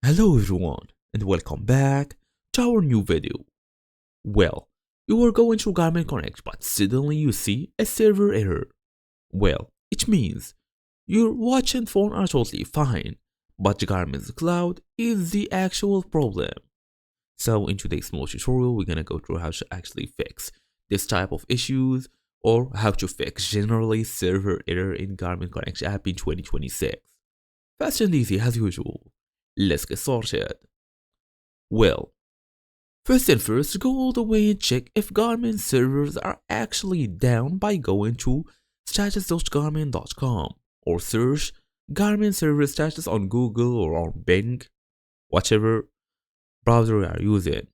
Hello everyone and welcome back to our new video. Well, you were going to Garmin Connect but suddenly you see a server error. Well, it means your watch and phone are totally fine, but Garmin's cloud is the actual problem. So in today's small tutorial we're gonna go through how to actually fix this type of issues or how to fix generally server error in Garmin Connect app in 2026. Fast and easy as usual. Let's get started. Well, first and first, go all the way and check if Garmin servers are actually down by going to status.garmin.com or search Garmin server status on Google or on Bing, whichever browser you are using.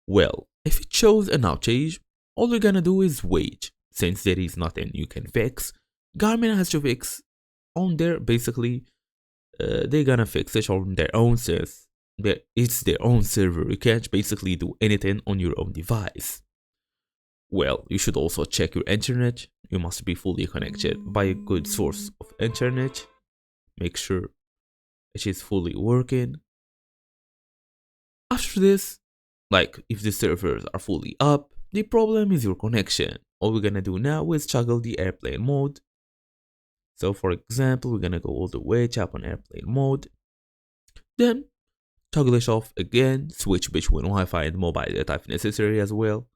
Well, if it shows an outage, all you're gonna do is wait. Since there is nothing you can fix, Garmin has to fix on their basically they're gonna fix it on their own since it's their own server. You can't basically do anything on your own device. Well, you should also check your internet. You must be fully connected by a good source of internet. Make sure it is fully working. After this, like if the servers are fully up, the problem is your connection. All we're gonna do now is toggle the airplane mode. So for example, we're gonna go all the way, tap on airplane mode. Then toggle it off again, switch between Wi-Fi and mobile data if necessary as well.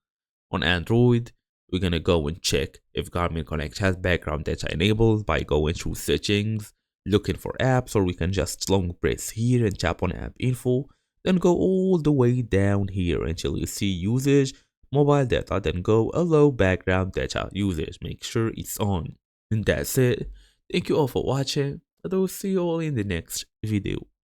On Android, we're gonna go and check if Garmin Connect has background data enabled by going through settings, looking for apps, or we can just long press here and tap on app info, then go all the way down here until you see usage, mobile data, then go allow background data usage, make sure it's on. And that's it. Thank you all for watching, and I will see you all in the next video.